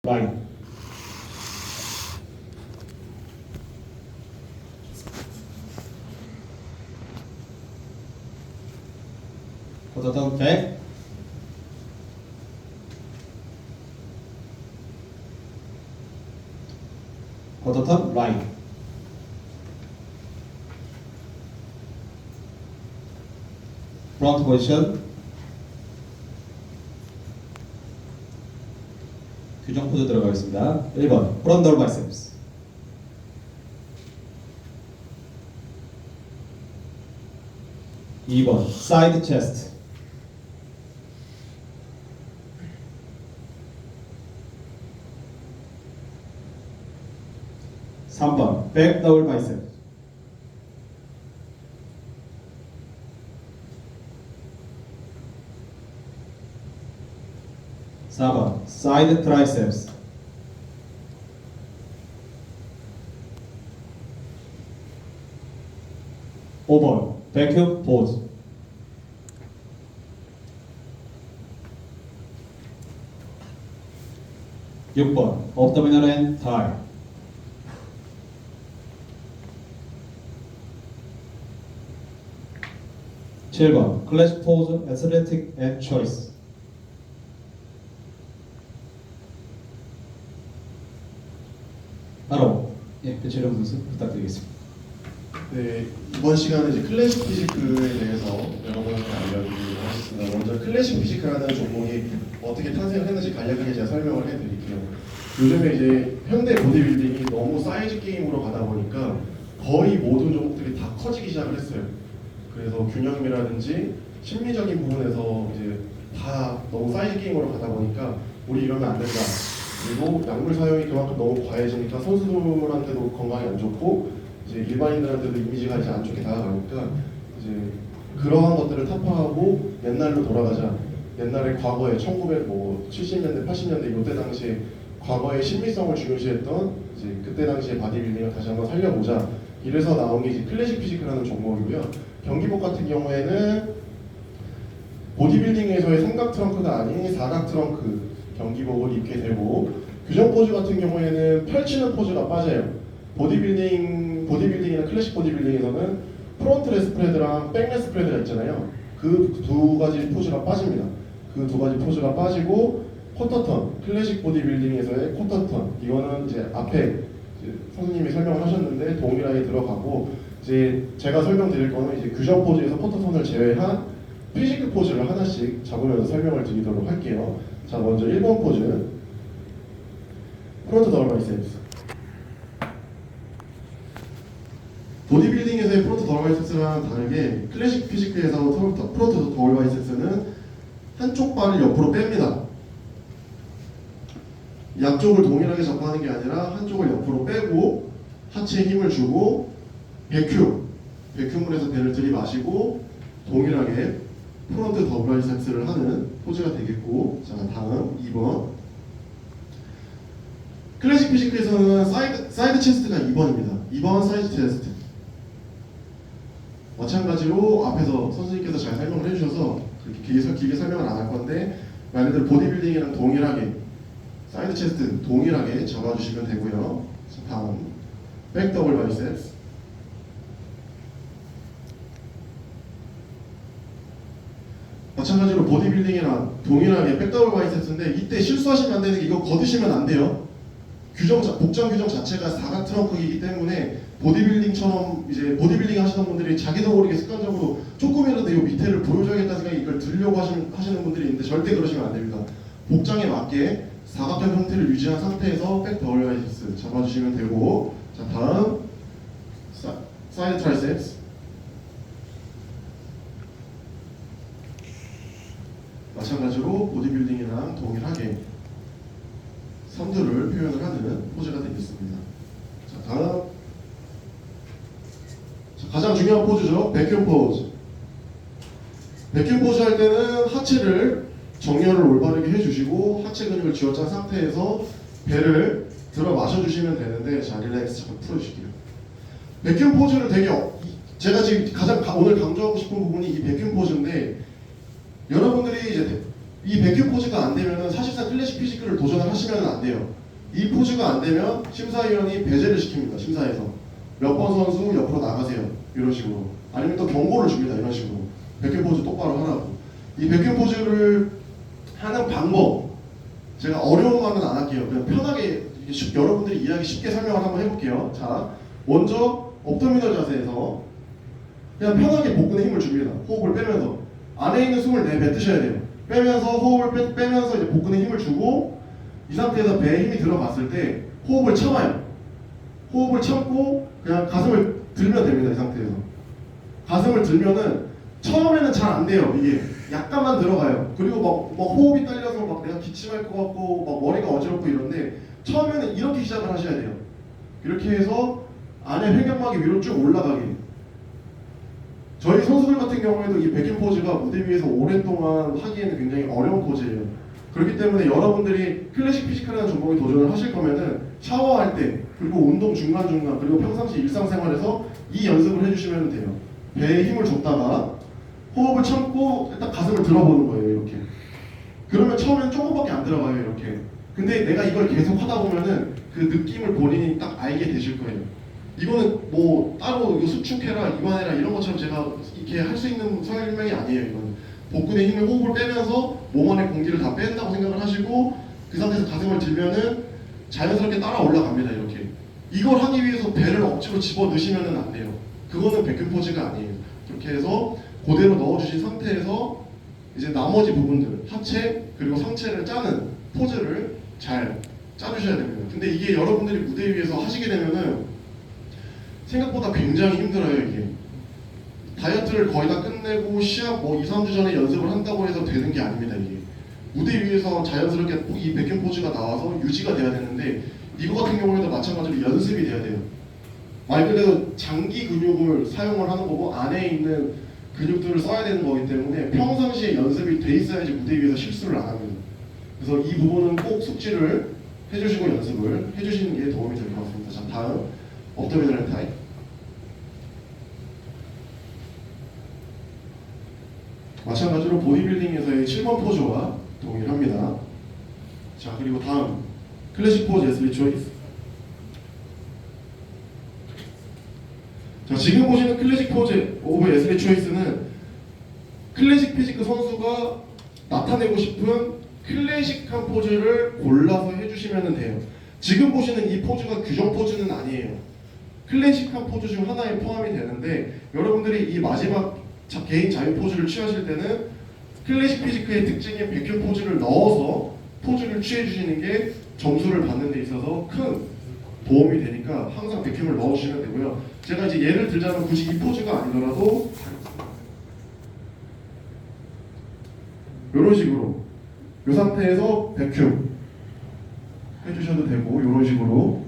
라인. 쿼터턴 백. 쿼터턴 라인. 프론트 포지션. 규정 포즈 들어가겠습니다. 1번 프론트 더블 바이셉스. 2번 사이드 체스트. 3번 백 더블 바이셉스. 4번 사이드 트라이셉스. 5번 백큐 포즈. 6번 업도미널 앤 타이. 7번 클래식 포즈 애슬레틱 앤 초이스. 바로 배철영 선수 부탁드리겠습니다. 네, 이번 시간은 이제 클래식 피지크에 대해서 여러분한테 알려드리도록 하겠습니다. 먼저 클래식 피지크라는 종목이 어떻게 탄생했는지 간략하게 제가 설명을 해드릴게요. 요즘에 이제 현대 보디빌딩이 너무 사이즈 게임으로 가다 보니까 거의 모든 종목들이 다 커지기 시작을 했어요. 그래서 균형이라든지 심리적인 부분에서 이제 다 너무 사이즈 게임으로 가다 보니까 우리 이러면 안 된다. 그리고 약물 사용이 그만큼 너무 과해지니까 선수들한테도 건강에 안 좋고 이제 일반인들한테도 이미지가 이제 안 좋게 다가가니까 이제 그러한 것들을 타파하고 옛날로 돌아가자. 옛날에 과거에 1970년대, 80년대 이때 당시에 과거의 신비성을 중요시했던 이제 그때 당시에 바디빌딩을 다시 한번 살려보자. 이래서 나온 게 이제 클래식 피지크라는 종목이고요. 경기복 같은 경우에는 보디빌딩에서의 삼각 트렁크가 아닌 사각 트렁크 경기복을 입게 되고, 규정 포즈 같은 경우에는 펼치는 포즈가 빠져요. 보디빌딩이나 클래식 보디빌딩에서는 프론트 레스프레드랑 백 레스프레드가 있잖아요. 그 두 가지 포즈가 빠집니다. 그 두 가지 포즈가 빠지고 쿼터턴, 클래식 보디빌딩에서의 쿼터턴, 이거는 이제 앞에 이제 선생님이 설명을 하셨는데 동일하게 들어가고, 이제 제가 설명드릴 거는 이제 규정 포즈에서 쿼터턴을 제외한 피지크 포즈를 하나씩 잡으면서 설명을 드리도록 할게요. 자, 먼저 1번 포즈, 프론트 더블 바이셉스. 보디빌딩에서의 프론트 더블 바이셉스랑 다르게 클래식 피지크에서 프론트 더블 바이셉스는 한쪽 발을 옆으로 뺍니다. 양쪽을 동일하게 잡아하는 게 아니라 한쪽을 옆으로 빼고 하체에 힘을 주고 베큐um을 해서 배를 들이마시고 동일하게 프론트 더블 바이셉스를 하는 포즈가 되겠고, 자, 다음 2번. 클래식 피지크에서는 사이드 체스트가 2번입니다. 2번 사이드 체스트. 마찬가지로 앞에서 선생님께서 잘 설명을 해주셔서 그렇게 길게 설명을 안 할 건데, 말 그대로 보디빌딩이랑 동일하게 사이드 체스트 동일하게 잡아주시면 되고요. 자, 다음 백 더블 바이셉스. 마찬가지로 보디빌딩이랑 동일하게 백 더블 바이셉스인데, 이때 실수하시면 안 되는 게 이거 걷으시면 안 돼요. 복장 규정 자체가 사각 트렁크이기 때문에 보디빌딩처럼 이제 보디빌딩 하시는 분들이 자기도 모르게 습관적으로 조금이라도 이 밑에를 보여줘야겠다는 생각에 이걸 들려고 하시는 분들이 있는데 절대 그러시면 안 됩니다. 복장에 맞게 사각형 형태를 유지한 상태에서 백 더블 바이셉스 잡아주시면 되고, 자, 다음 사이드 트라이셉스. 마찬가지로 보디빌딩이랑 동일하게 선두를 표현을 하는 포즈가 되겠습니다. 자, 다음, 자, 가장 중요한 포즈죠. 백큐 포즈. 백큐 포즈 할 때는 하체를 정렬을 올바르게 해주시고 하체 근육을 쥐어짠 상태에서 배를 들어 마셔주시면 되는데, 자, 릴렉스 잠깐 풀어주실게요. 백큐 포즈를 되게 제가 지금 가장 오늘 강조하고 싶은 부분이 이 백큐 포즈인데, 여러분들이 이제 이 백큐 포즈가 안 되면은 사실상 클래식 피지크를 도전을 하시면 안 돼요. 이 포즈가 안 되면 심사위원이 배제를 시킵니다. 심사에서 몇 번 선수 옆으로 나가세요. 이런 식으로. 아니면 또 경고를 줍니다. 이런 식으로. 백큐 포즈 똑바로 하라고. 이 백큐 포즈를 하는 방법, 제가 어려운 말은 안 할게요. 그냥 편하게 여러분들이 이해하기 쉽게 설명을 한번 해볼게요. 자, 먼저 업도미널 자세에서 그냥 편하게 복근에 힘을 줍니다. 호흡을 빼면서 안에 있는 숨을 내뱉으셔야 돼요. 빼면서 호흡을 빼면서 이제 복근에 힘을 주고 이 상태에서 배에 힘이 들어갔을 때 호흡을 참아요. 호흡을 참고 그냥 가슴을 들면 됩니다. 이 상태에서 가슴을 들면은 처음에는 잘 안 돼요. 이게 약간만 들어가요. 그리고 막 호흡이 딸려서 막 내가 기침할 것 같고 막 머리가 어지럽고 이런데 처음에는 이렇게 시작을 하셔야 돼요. 이렇게 해서 안에 횡격막이 위로 쭉 올라가게. 저희 선수들 같은 경우에도 이 백인 포즈가 무대 위에서 오랫동안 하기에는 굉장히 어려운 포즈예요. 그렇기 때문에 여러분들이 클래식 피지컬이라는 종목에 도전을 하실 거면은 샤워할 때 그리고 운동 중간중간 그리고 평상시 일상생활에서 이 연습을 해주시면 돼요. 배에 힘을 줬다가 호흡을 참고 일단 가슴을 들어보는 거예요. 이렇게. 그러면 처음엔 조금밖에 안 들어가요. 이렇게. 근데 내가 이걸 계속 하다 보면은 그 느낌을 본인이 딱 알게 되실 거예요. 이거는 뭐 따로 이거 수축해라, 이완해라 이런 것처럼 제가 이렇게 할 수 있는 설명이 아니에요. 이거는 복근의 힘을 호흡을 빼면서 몸 안에 공기를 다 뺀다고 생각을 하시고 그 상태에서 가슴을 들면은 자연스럽게 따라 올라갑니다. 이렇게. 이걸 하기 위해서 배를 억지로 집어 넣으시면은 안 돼요. 그거는 백근 포즈가 아니에요. 그렇게 해서 그대로 넣어주신 상태에서 이제 나머지 부분들 하체 그리고 상체를 짜는 포즈를 잘 짜주셔야 됩니다. 근데 이게 여러분들이 무대 위에서 하시게 되면은 생각보다 굉장히 힘들어요. 이게 다이어트를 거의 다 끝내고 시합 뭐 2, 3주 전에 연습을 한다고 해서 되는 게 아닙니다. 이게 무대 위에서 자연스럽게 이 백현 포즈가 나와서 유지가 돼야 되는데 이거 같은 경우에도 마찬가지로 연습이 돼야 돼요. 말 그대로 장기 근육을 사용을 하는 거고 안에 있는 근육들을 써야 되는 거기 때문에 평상시에 연습이 돼 있어야지 무대 위에서 실수를 안 합니다. 그래서 이 부분은 꼭 숙지를 해주시고 연습을 해주시는 게 도움이 될 것 같습니다. 자, 다음 업도미널 타입. 마찬가지로 보디빌딩에서의 7번 포즈와 동일합니다. 자, 그리고 다음 클래식 포즈 에슬리 초이스. 자, 지금 보시는 클래식 포즈 오브 에슬리 초이스는 클래식 피지크 선수가 나타내고 싶은 클래식한 포즈를 골라서 해주시면 돼요. 지금 보시는 이 포즈가 규정 포즈는 아니에요. 클래식한 포즈 중 하나에 포함이 되는데 여러분들이 이 마지막 개인 자유 포즈를 취하실 때는 클래식 피지크의 특징인 백큐 포즈를 넣어서 포즈를 취해주시는 게 점수를 받는 데 있어서 큰 도움이 되니까 항상 백큐를 넣어주시면 되고요. 제가 이제 예를 들자면 굳이 이 포즈가 아니더라도 이런 식으로 이 상태에서 백큐 해주셔도 되고 이런 식으로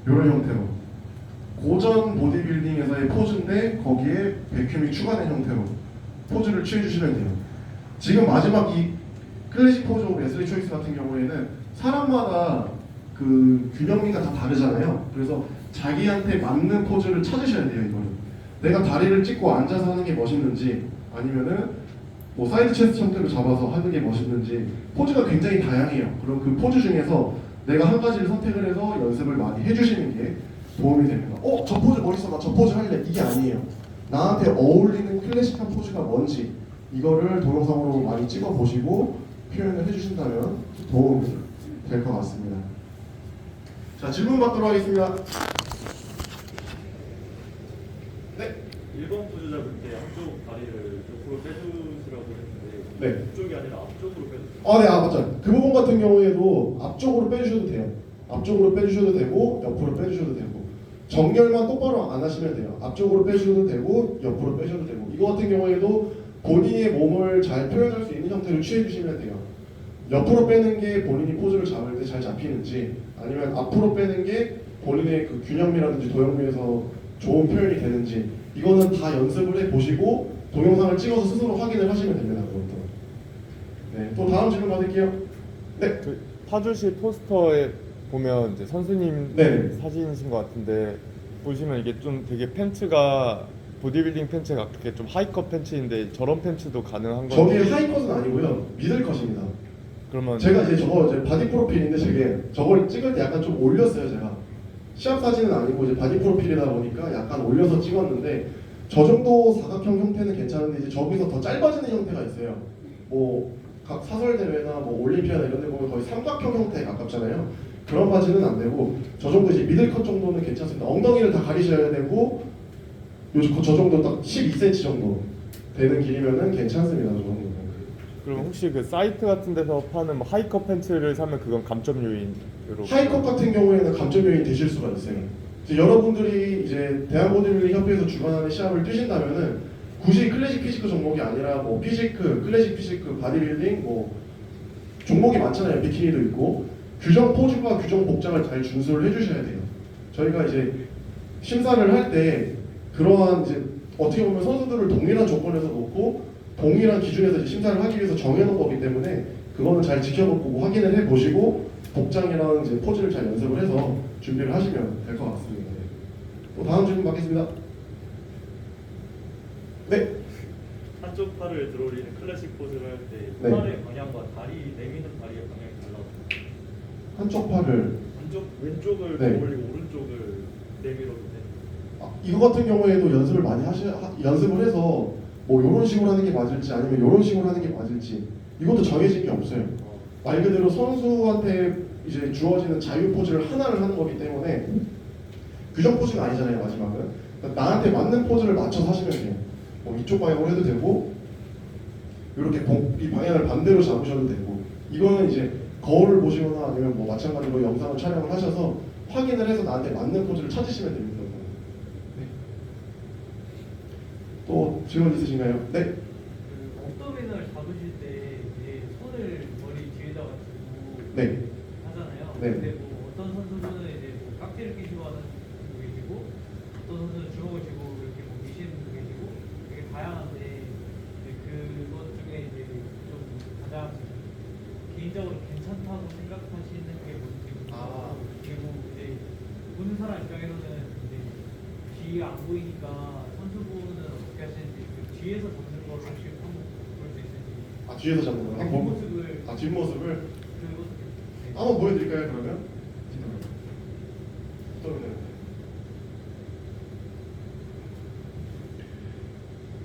이런 형태로 고전 보디빌딩에서의 포즈인데 거기에 백큐이 추가된 형태로 포즈를 취해주시면 돼요. 지금 마지막 이 클래식 포즈 오브 에슬리 초이스 같은 경우에는 사람마다 그 균형미가 다 다르잖아요. 그래서 자기한테 맞는 포즈를 찾으셔야 돼요. 이거는 내가 다리를 찢고 앉아서 하는 게 멋있는지 아니면은 뭐 사이드 체스트 형태로 잡아서 하는 게 멋있는지 포즈가 굉장히 다양해요. 그럼 그 포즈 중에서 내가 한 가지를 선택을 해서 연습을 많이 해주시는 게 도움이 됩니다. 저 포즈 멋있어, 나 저 포즈 할래. 이게 아니에요. 나한테 어울리는 클래식한 포즈가 뭔지 이거를 동영상으로 많이 찍어 보시고 표현을 해주신다면 도움이 될 것 같습니다. 자, 질문 받도록 하겠습니다. 네. 1번 포즈 잡을 때 한쪽 다리를 옆으로 빼주시라고 했는데 네. 이쪽이 아니라 앞쪽으로 빼주세요. 네, 맞죠. 그 부분 같은 경우에도 앞쪽으로 빼주셔도 돼요. 앞쪽으로 빼주셔도 되고 옆으로 빼주셔도 되고 정렬만 똑바로 안 하시면 돼요. 앞쪽으로 빼주셔도 되고 옆으로 빼셔도 되고 이거 같은 경우에도 본인의 몸을 잘 표현할 수 있는 형태로 취해주시면 돼요. 옆으로 빼는 게 본인이 포즈를 잡을 때 잘 잡히는지 아니면 앞으로 빼는 게 본인의 그 균형미라든지 도형미에서 좋은 표현이 되는지 이거는 다 연습을 해보시고 동영상을 찍어서 스스로 확인을 하시면 됩니다. 그것도. 네, 또 다음 질문 받을게요. 네. 그 타주실 포스터에 보면 이제 선수님 네. 사진이신 것 같은데 보시면 이게 좀 되게 팬츠가 보디빌딩 팬츠가 그렇게 좀 하이컷 팬츠인데 저런 팬츠도 가능한 저게 건지. 하이컷은 아니고요. 미들컷입니다. 그러면 제가 이제 저거 이제 바디 프로필인데 저게 저걸 찍을 때 약간 좀 올렸어요 제가. 시합 사진은 아니고 이제 바디 프로필이다 보니까 약간 올려서 찍었는데 저 정도 사각형 형태는 괜찮은데 이제 저기서 더 짧아지는 형태가 있어요. 뭐 각 사설 대회나 뭐 올림피아나 이런 데 보면 거의 삼각형 형태에 가깝잖아요. 그런 바지는 안 되고 저 정도 이제 미들컷 정도는 괜찮습니다. 엉덩이를 다 가리셔야 되고 요즘 저 정도 딱 12cm 정도 되는 길이면은 괜찮습니다. 저 정도는. 그럼 혹시 그 사이트 같은 데서 파는 뭐 하이컷 팬츠를 사면 그건 감점 요인으로. 하이컷 같은 경우에는 감점 요인이 되실 수가 있어요. 이제 여러분들이 이제 대한보디빌딩 협회에서 주관하는 시합을 뛰신다면은 굳이 클래식 피지크 종목이 아니라 뭐 피지크, 클래식 피지크, 바디빌딩 뭐 종목이 많잖아요. 비키니도 있고 규정 포즈와 규정 복장을 잘 준수를 해주셔야 돼요. 저희가 이제 심사를 할 때 그러한 이제 어떻게 보면 선수들을 동일한 조건에서 놓고 동일한 기준에서 이제 심사를 하기 위해서 정해놓은 거기 때문에 그거는 잘 지켜보고 확인을 해보시고 복장이랑 이제 포즈를 잘 연습을 해서 준비를 하시면 될 것 같습니다. 네. 또 다음 질문 받겠습니다. 네. 한쪽 팔을 들어올리는 클래식 포즈를 할 때 네. 팔의 방향과 다리 내미는 다리의 방향이 달라요. 한쪽 팔을 왼쪽을 네. 들어올리고 오른쪽을 내밀어도 돼. 이거 같은 경우에도 연습을 많이 연습을 해서 뭐 이런 식으로 하는 게 맞을지 아니면 이런 식으로 하는 게 맞을지 이것도 정해진 게 없어요. 말 그대로 선수한테 이제 주어지는 자유 포즈를 하나를 하는 거기 때문에 규정 포즈는 아니잖아요. 마지막은 그러니까 나한테 맞는 포즈를 맞춰서 하시면 돼요. 뭐 이쪽 방향으로 해도 되고 이렇게 이 방향을 반대로 잡으셔도 되고 이거는 이제 거울을 보시거나 아니면 뭐 마찬가지로 영상을 촬영을 하셔서 확인을 해서 나한테 맞는 포즈를 찾으시면 됩니다. 네. 또 질문 있으신가요? 네. 그 엉덩이를 잡으실 때 이제 손을 머리 뒤에다가 두고 네. 하잖아요. 네. 근데 뭐 어떤 선수들은 이제 뭐 깍지를 끼시고 하는 분도 계시고 어떤 선수는 주먹을 쥐고 이렇게 뭐 미시는 분도 계시고 되게 다양한데 이제 그것 중에 이제 좀 가장 개인적으로 괜찮다고 생각하시는 게 뭔지 그리고 이제 보는 사람 입장에서는 이제 뒤가 안 보이니까 선수분은 어떻게 하시는지 그 뒤에서 잡는 걸 혹시 한번 볼 수 있는지 뒤에서 잡는 거요? 뒷모습을 뒷모습을 그리고 네. 한번 보여드릴까요? 그러면?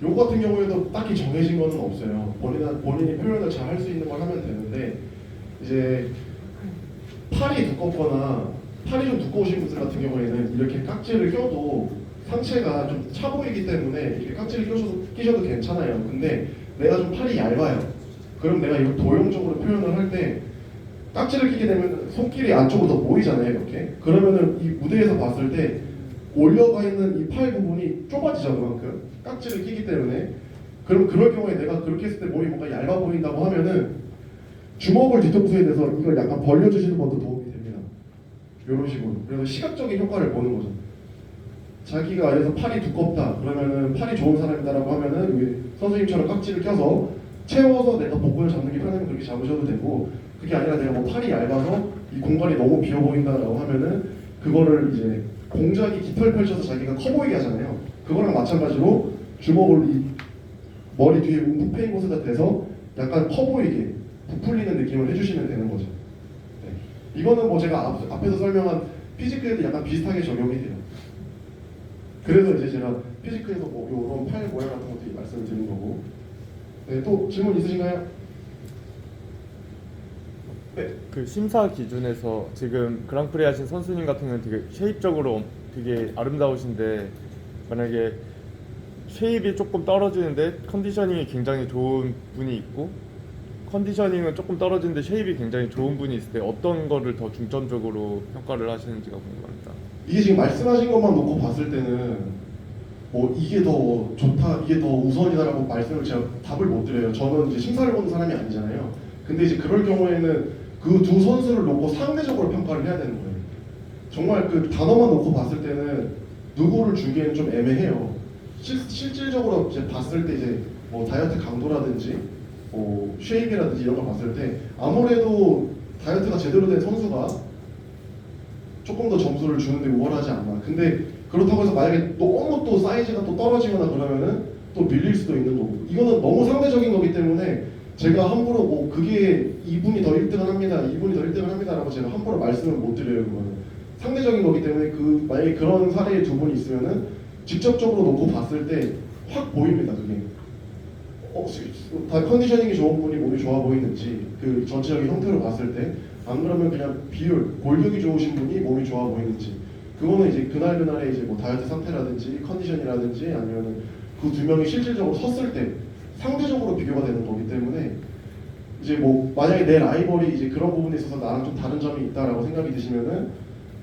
요거 같은 경우에도 딱히 정해진 거는 없어요. 본인이 표현을 잘 할 수 있는 걸 하면 되는데 이제 팔이 두껍거나 팔이 좀 두꺼우신 분들 같은 경우에는 이렇게 깍지를 껴도 상체가 좀 차 보이기 때문에 이렇게 깍지를 끼셔도 괜찮아요. 근데 내가 좀 팔이 얇아요. 그럼 내가 이거 도형적으로 표현을 할 때 깍지를 끼게 되면 손길이 안쪽으로 더 모이잖아요. 이렇게. 그러면은 이 무대에서 봤을 때 올려가 있는 이 팔 부분이 좁아지죠. 그만큼 깍지를 끼기 때문에. 그럼 그럴 경우에 내가 그렇게 했을 때 몸이 뭔가 얇아 보인다고 하면은 주먹을 뒤통수에 대서 이걸 약간 벌려주시는 것도 도움이 됩니다. 이런 식으로. 그래서 시각적인 효과를 보는 거죠. 자기가 그래서 팔이 두껍다 그러면은 팔이 좋은 사람이다라고 하면은 여기 선생님처럼 깍지를 껴서 채워서 내가 복근을 잡는 게 편하면 그렇게 잡으셔도 되고 그게 아니라 내가 뭐 팔이 얇아서 이 공간이 너무 비어 보인다라고 하면은 그거를 이제 공작이 깃털 펼쳐서 자기가 커 보이게 하잖아요. 그거랑 마찬가지로 주먹을 이 머리 뒤에 움푹 패인 곳에다 대서 약간 커 보이게 부풀리는 느낌을 해주시면 되는 거죠. 네. 이거는 뭐 제가 앞에서 설명한 피지크에도 약간 비슷하게 적용이 돼요. 그래서 이제 제가 피지크에서 뭐 이런 팔 모양 같은 것도 말씀을 드린 거고. 네, 또 질문 있으신가요? 네. 그 심사 기준에서 지금 그랑프리 하신 선수님 같은 경우는 되게 쉐입적으로 되게 아름다우신데 만약에 쉐입이 조금 떨어지는데 컨디셔닝이 굉장히 좋은 분이 있고 컨디셔닝은 조금 떨어지는데 쉐입이 굉장히 좋은 분이 있을 때 어떤 거를 더 중점적으로 평가를 하시는지가 궁금합니다. 이게 지금 말씀하신 것만 놓고 봤을 때는 뭐 이게 더 좋다, 이게 더 우선이다라고 말씀을 제가 답을 못 드려요. 저는 이제 심사를 보는 사람이 아니잖아요. 근데 이제 그럴 경우에는 그 두 선수를 놓고 상대적으로 평가를 해야 되는 거예요. 정말 그 단어만 놓고 봤을 때는 누구를 주기에는 좀 애매해요. 실질적으로 이제 봤을 때 이제 뭐 다이어트 강도라든지 뭐 쉐입이라든지 이런 걸 봤을 때 아무래도 다이어트가 제대로 된 선수가 조금 더 점수를 주는데 우월하지 않나. 근데 그렇다고 해서 만약에 너무 또 사이즈가 또 떨어지거나 그러면은 또 밀릴 수도 있는 거고 이거는 너무 상대적인 거기 때문에 제가 함부로 뭐 그게 이분이 더 1등을 합니다, 이분이 더 1등을 합니다라고 제가 함부로 말씀을 못 드려요. 그거는 상대적인 거기 때문에 그 만약에 그런 사례의 두 분이 있으면은 직접적으로 놓고 봤을 때 확 보입니다. 그게 다 컨디셔닝이 좋은 분이 몸이 좋아 보이는지 그 전체적인 형태로 봤을 때 안 그러면 그냥 비율 골격이 좋으신 분이 몸이 좋아 보이는지 그거는 이제 그날의 이제 뭐 다이어트 상태라든지 컨디션이라든지 아니면은 그 두 명이 실질적으로 섰을 때 상대적으로 비교가 되는 거기 때문에 이제 뭐 만약에 내 라이벌이 이제 그런 부분에 있어서 나랑 좀 다른 점이 있다라고 생각이 드시면은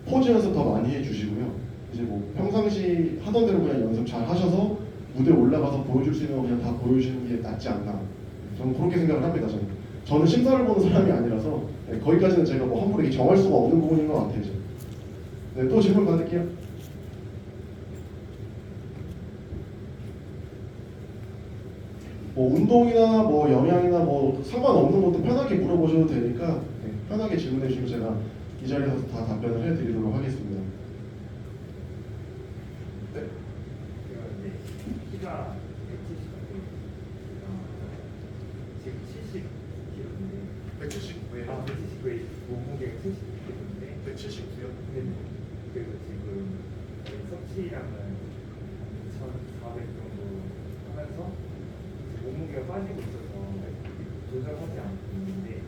포즈 연습 더 많이 해주시고요. 이제 뭐 평상시 하던 대로 그냥 연습 잘 하셔서 무대 올라가서 보여줄 수 있는 거 그냥 다 보여주는 게 낫지 않나. 저는 그렇게 생각을 합니다. 저는 심사를 보는 사람이 아니라서 네, 거기까지는 제가 뭐 함부로 이렇게 정할 수가 없는 부분인 것 같아요. 네, 또 질문 받을게요. 뭐 운동이나 뭐 영양이나 뭐 상관없는 것도 편하게 물어보셔도 되니까 네, 편하게 질문해 주시면 제가 이 자리에서 다 답변을 해드리도록 하겠습니다. 네. 제가 이제 키가 170, 지금 70kg인데 179에 179에 몸무게가 70kg인데 179요? 그래서 지금 섭취량은 2,400 정도 하면서 몸무게가 빠지고 있어서 조절하지 않고 있는데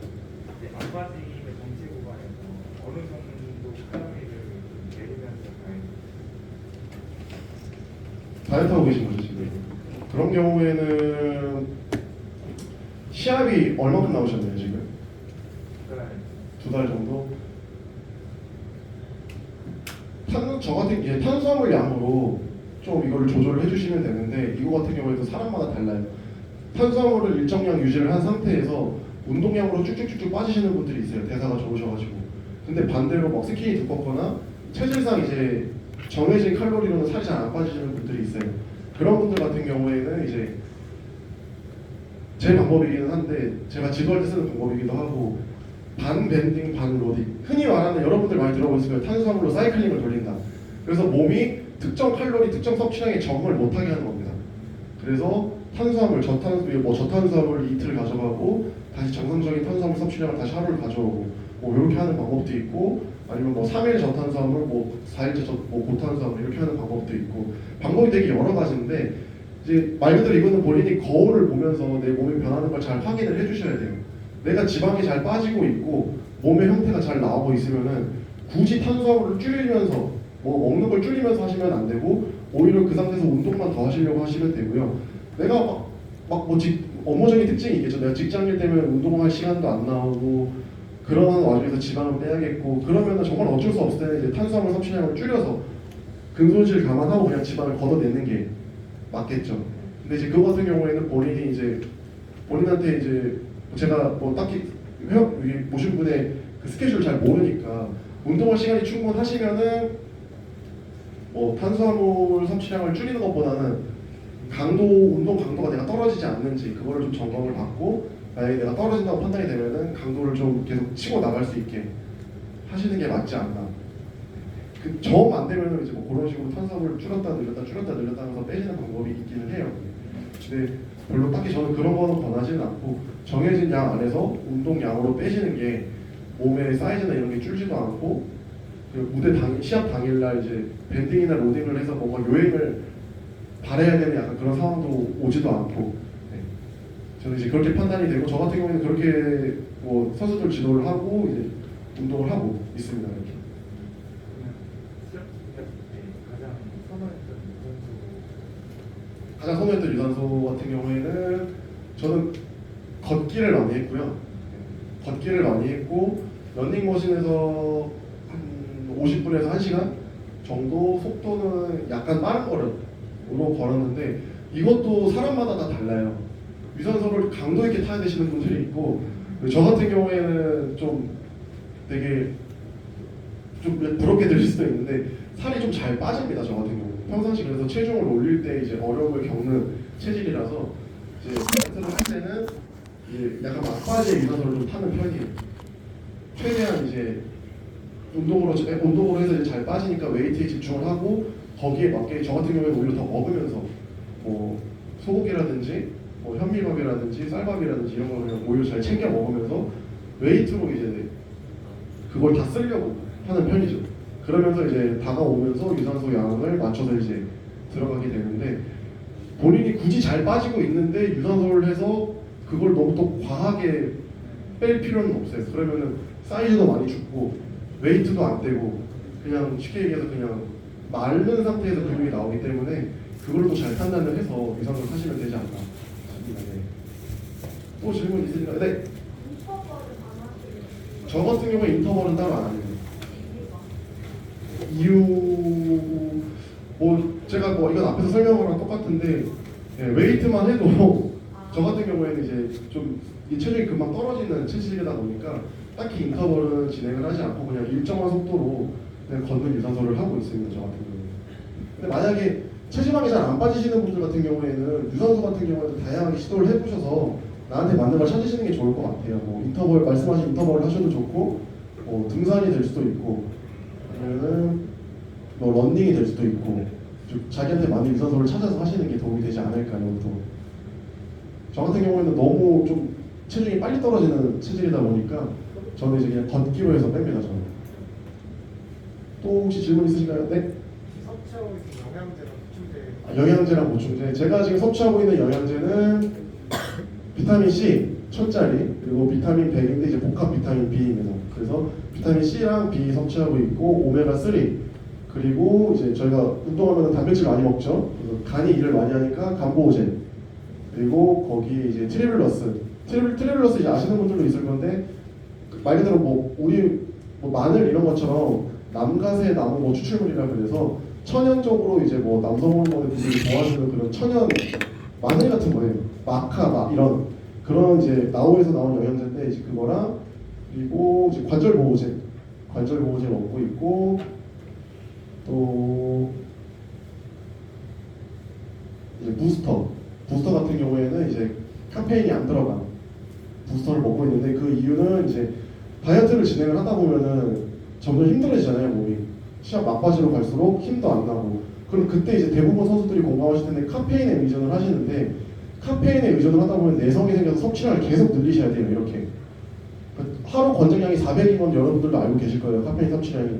이제 안 빠지면 정체 구간에서 어느 정도 칼로리를 내리면서 가야 다이어트 하고 계신 거죠 지금? 그런 경우에는 시합이 얼마큼 나오셨나요 지금? 두 달 정도? 저 같은 게 탄수화물 양으로 좀 이걸 조절을 해주시면 되는데 이거 같은 경우에도 사람마다 달라요. 탄수화물을 일정량 유지를 한 상태에서 운동량으로 쭉쭉쭉쭉 빠지시는 분들이 있어요. 대사가 좋으셔가지고. 근데 반대로 막 스킨이 두껍거나 체질상 이제 정해진 칼로리로는 살이 잘 안 빠지시는 분들이 있어요. 그런 분들 같은 경우에는 이제 제 방법이기는 한데 제가 지도할 때 쓰는 방법이기도 하고 반 밴딩 반 로딩 흔히 말하는 여러분들 많이 들어보셨을 거예요. 탄수화물로 사이클링을 돌린다. 그래서 몸이 특정 칼로리 특정 섭취량에 적응을 못하게 하는 겁니다. 그래서 탄수화물 저탄수화물 이틀을 가져가고 다시 정상적인 탄수화물 섭취량을 다시 하루를 가져오고 뭐 이렇게 하는 방법도 있고 아니면 뭐 3일 저탄수화물 뭐 4일째 고탄수화물 이렇게 하는 방법도 있고 방법이 되게 여러 가지인데 이제 말 그대로 이거는 본인이 거울을 보면서 내 몸이 변하는 걸 잘 확인을 해주셔야 돼요. 내가 지방이 잘 빠지고 있고 몸의 형태가 잘 나오고 있으면은 굳이 탄수화물을 줄이면서 뭐 먹는 걸 줄이면서 하시면 안 되고 오히려 그 상태에서 운동만 더 하시려고 하시면 되고요. 내가 업무적인 특징이 있겠죠. 내가 직장일 때문에 운동할 시간도 안 나오고 그러는 와중에서 지방을 빼야겠고 그러면은 정말 어쩔 수 없을 때는 이제 탄수화물 섭취량을 줄여서 근손실 감안하고 그냥 지방을 걷어내는 게 맞겠죠. 근데 이제 그거 같은 경우에는 본인이 이제 본인한테 이제 제가 뭐 딱히 모신 분의 그 스케줄을 잘 모르니까 운동할 시간이 충분하시면은 뭐 탄수화물 섭취량을 줄이는 것보다는 운동 강도가 내가 떨어지지 않는지 그거를 좀 점검을 받고 만약에 내가 떨어진다고 판단이 되면은 강도를 좀 계속 치고 나갈 수 있게 하시는 게 맞지 않나. 정 안 되면은 이제 뭐 그런 식으로 탄수화물을 줄였다 늘렸다 하면서 빼시는 방법이 있기는 해요. 근데 별로 딱히 저는 그런 거는 권하지는 않고 정해진 양 안에서 운동량으로 빼시는 게 몸의 사이즈나 이런 게 줄지도 않고 그 시합 당일날 이제 밴딩이나 로딩을 해서 뭔가 요행을 바래야 되는 약간 그런 상황도 오지도 않고 네. 저는 이제 그렇게 판단이 되고 저 같은 경우에는 그렇게 뭐 선수들 지도를 하고 이제 운동을 하고 있습니다. 이렇게. 가장 선호했던 유산소 같은 경우에는 저는 걷기를 많이 했고요. 걷기를 많이 했고 런닝머신에서 한 50분에서 1시간 정도 속도는 약간 빠른 거리로 걸었는데 이것도 사람마다 다 달라요. 유산소를 강도 있게 타야 되시는 분들이 있고 저 같은 경우에는 좀 되게 좀 부럽게 들릴 수도 있는데 살이 좀 잘 빠집니다. 저 같은 경우 평상시 그래서 체중을 올릴 때 이제 어려움을 겪는 체질이라서 이제 다이어트를 할 때는 이제 약간 막바지에 유산소를 좀 타는 편이에요. 최대한 이제 운동으로 해서 이제 잘 빠지니까 웨이트에 집중을 하고 거기에 맞게 저 같은 경우에는 오히려 더 먹으면서 뭐 소고기라든지 뭐 현미밥이라든지 쌀밥이라든지 이런 거를 그냥 오히려 잘 챙겨 먹으면서 웨이트로 이제 그걸 다 쓰려고 하는 편이죠. 그러면서 이제 다가오면서 유산소 양을 맞춰서 이제 들어가게 되는데 본인이 굳이 잘 빠지고 있는데 유산소를 해서 그걸 너무 또 과하게 뺄 필요는 없어요. 그러면은 사이즈도 많이 죽고 웨이트도 안 되고 그냥 쉽게 얘기해서 그냥 마른 상태에서 근육이 나오기 때문에 그걸 또 잘 판단을 해서 유산소를 하시면 되지 않나 싶습니다. 네. 또 질문 있으신가요? 네. 저 같은 경우에 인터벌은 따로 안 합니다. 이유 뭐 제가 뭐 이건 앞에서 설명한 거랑 똑같은데 예, 웨이트만 해도 저 같은 경우에는 이제 좀 이 체중이 금방 떨어지는 체질이다 보니까 딱히 인터벌은 진행을 하지 않고 그냥 일정한 속도로 그냥 걷는 유산소를 하고 있습니다. 저 같은 경우는. 근데 만약에 체지방이 잘 안 빠지시는 분들 같은 경우에는 유산소 같은 경우에도 다양하게 시도를 해보셔서 나한테 맞는 걸 찾으시는 게 좋을 것 같아요. 뭐 인터벌 말씀하신 인터벌을 하셔도 좋고 등산이 될 수도 있고 아니면은 뭐 런닝이 될 수도 있고 좀 자기한테 맞는 유산소를 찾아서 하시는 게 도움이 되지 않을까요? 또 저 같은 경우에는 너무 좀 체중이 빨리 떨어지는 체질이다 보니까 저는 이제 그냥 걷기로 해서 뺍니다. 저는. 또 혹시 질문 있으신가요? 네. 섭취하고 있는 영양제랑 보충제 영양제랑 보충제. 제가 지금 섭취하고 있는 영양제는 비타민 C 천짜리 그리고 비타민 100인데 이제 복합 비타민 B입니다. 그래서 비타민 C랑 B 섭취하고 있고 오메가 3 그리고 이제 저희가 운동하면 단백질 많이 먹죠. 그래서 간이 일을 많이 하니까 간보호제 그리고 거기 이제 트리블러스 이제 아시는 분들도 있을 건데 말 그대로 뭐 우리 뭐 마늘 이런 것처럼 남가세 나무 뭐 추출물이라 그래서 천연적으로 이제 뭐 남성 호르몬을 분들이 좋아하시는 그런 천연 마늘 같은 거예요. 마카 막 이런 그런 이제 나우에서 나온 영양제인데 이제 그거랑 그리고 이제 관절 보호제 먹고 있고 또 이제 부스터 같은 경우에는 이제 카페인이 안 들어간 부스터를 먹고 있는데 그 이유는 이제 다이어트를 진행을 하다 보면은 점점 힘들어지잖아요 몸이 시합 막바지로 갈수록 힘도 안 나고 그럼 그때 이제 대부분 선수들이 공감하실 텐데 카페인에 의존을 하시는데 카페인에 의존을 하다 보면 내성이 생겨서 섭취량을 계속 늘리셔야 돼요 이렇게 하루 권장량이 400이면 여러분들도 알고 계실 거예요 카페인 섭취량이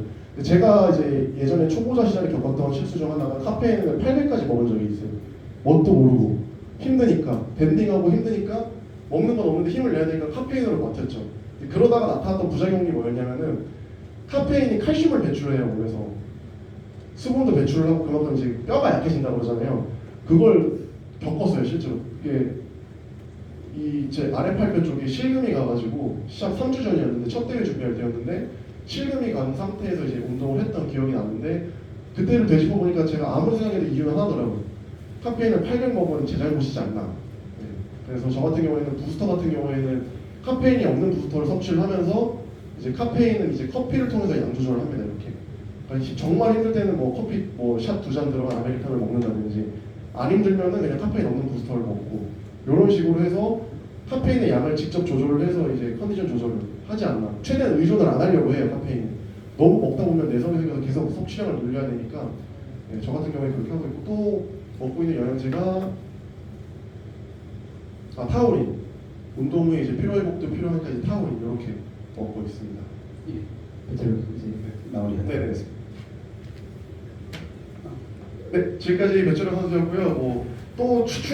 제가 이제 예전에 초보자 시절에 겪었던 실수 중 하나가 카페인을 800까지 먹은 적이 있어요 뭣도 모르고 힘드니까 밴딩하고 힘드니까 먹는 건 없는데 힘을 내야 되니까 카페인으로 버텼죠 그러다가 나타났던 부작용이 뭐였냐면은 카페인이 칼슘을 배출해요 몸에서 수분도 배출을 하고 그만큼 이제 뼈가 약해진다고 그러잖아요 그걸 겪었어요 실제로 이게 이 제 아랫팔뼈 쪽에 실금이 가가지고 시합 3주 전이었는데 첫 대회 준비할 때였는데 실금이 간 상태에서 이제 운동을 했던 기억이 나는데 그때를 되짚어 보니까 제가 아무리 생각해도 이유는 하나더라고요 카페인을 800 먹으면 제 잘못이지 않나 네. 그래서 저 같은 경우에는 부스터 같은 경우에는 카페인이 없는 부스터를 섭취를 하면서 이제 카페인은 이제 커피를 통해서 양 조절을 합니다 이렇게 그러니까 정말 힘들 때는 뭐 커피 뭐 샷 2잔 들어간 아메리카노를 먹는다든지 안 힘들면은 그냥 카페인 없는 부스터를 먹고 이런 식으로 해서 카페인의 양을 직접 조절을 해서 이제 컨디션 조절을 하지 않나 최대한 의존을 안 하려고 해요 카페인 너무 먹다 보면 내성이 생겨서 계속 섭취량을 늘려야 되니까 네, 저 같은 경우에 그렇게 하고 있고 또 먹고 있는 영양제가 타우린 운동 후에 이제 피로회복도 필요하니까 이제 타우린 이렇게 먹고 있습니다. 배틀 이제 마무리하도록 네네. 하겠습니다. 네 지금까지 배철호 선수였고요. 뭐 또 추출